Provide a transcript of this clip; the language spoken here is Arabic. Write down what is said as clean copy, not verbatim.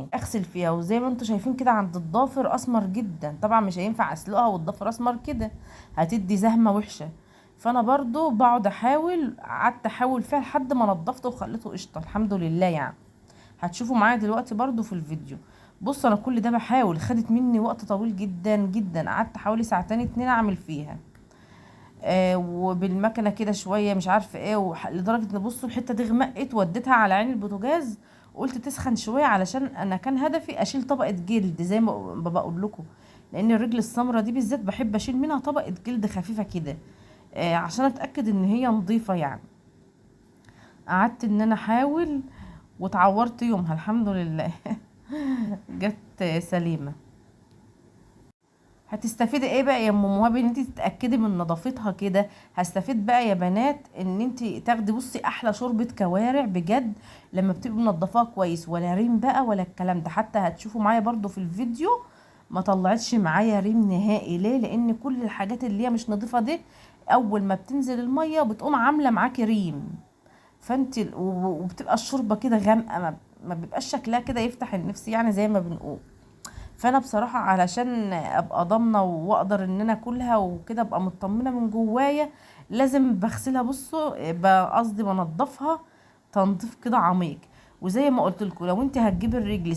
اهو اغسل فيها، وزي ما انتم شايفين كده عند الضافر اسمر جدا، طبعا مش هينفع اسلقها والضفر اسمر كده، هتدي زهمه وحشه. فانا برضو بقعد احاول، قعدت احاول فيها لحد ما نضفته وخليته قشطه الحمد لله يعني. هتشوفوا معايا دلوقتي برضو في الفيديو. بص انا كل ده بحاول، خدت مني وقت طويل جدا جدا، قعدت حوالي ساعتين اتنين اعمل فيها. وبالمكنه كده شويه مش عارفه ايه، لدرجه ان بصوا الحته دي غمقت، وديتها على عين البوتاجاز، قلت تسخن شويه علشان انا كان هدفي اشيل طبقه جلد زي ما بقول لكم، لان الرجل السمراء دي بالذات بحب اشيل منها طبقه جلد خفيفه كده، عشان اتاكد ان هي نظيفه يعني. قعدت ان انا احاول، واتعورت يومها الحمد لله جت سليمه. هتستفيدي ايه بقى يا ام مهاب ان انت تتاكدي من نظافتها كده؟ هستفيد بقى يا بنات ان انت تاخدي بصي احلى شوربه كوارع بجد لما بتبقي منضفاها كويس، ولا ريم بقى ولا الكلام ده. حتى هتشوفوا معايا برضو في الفيديو ما طلعتش معايا ريم نهائي. ليه؟ لان كل الحاجات اللي هي مش نظيفه دي اول ما بتنزل الميه بتقوم عامله معاكي ريم، فانت وبتبقى الشوربه كده غامقه، ما بيبقاش شكلها كده يفتح النفس يعني زي ما بنقول. فانا بصراحه علشان ابقى ضامنه واقدر ان انا اكلها وكده ابقى مطمنه من جوايا، لازم بغسلها بصوا قصدي بنضفها تنظيف كده عميق. وزي ما قلت لكم لو انت هتجيبي الرجل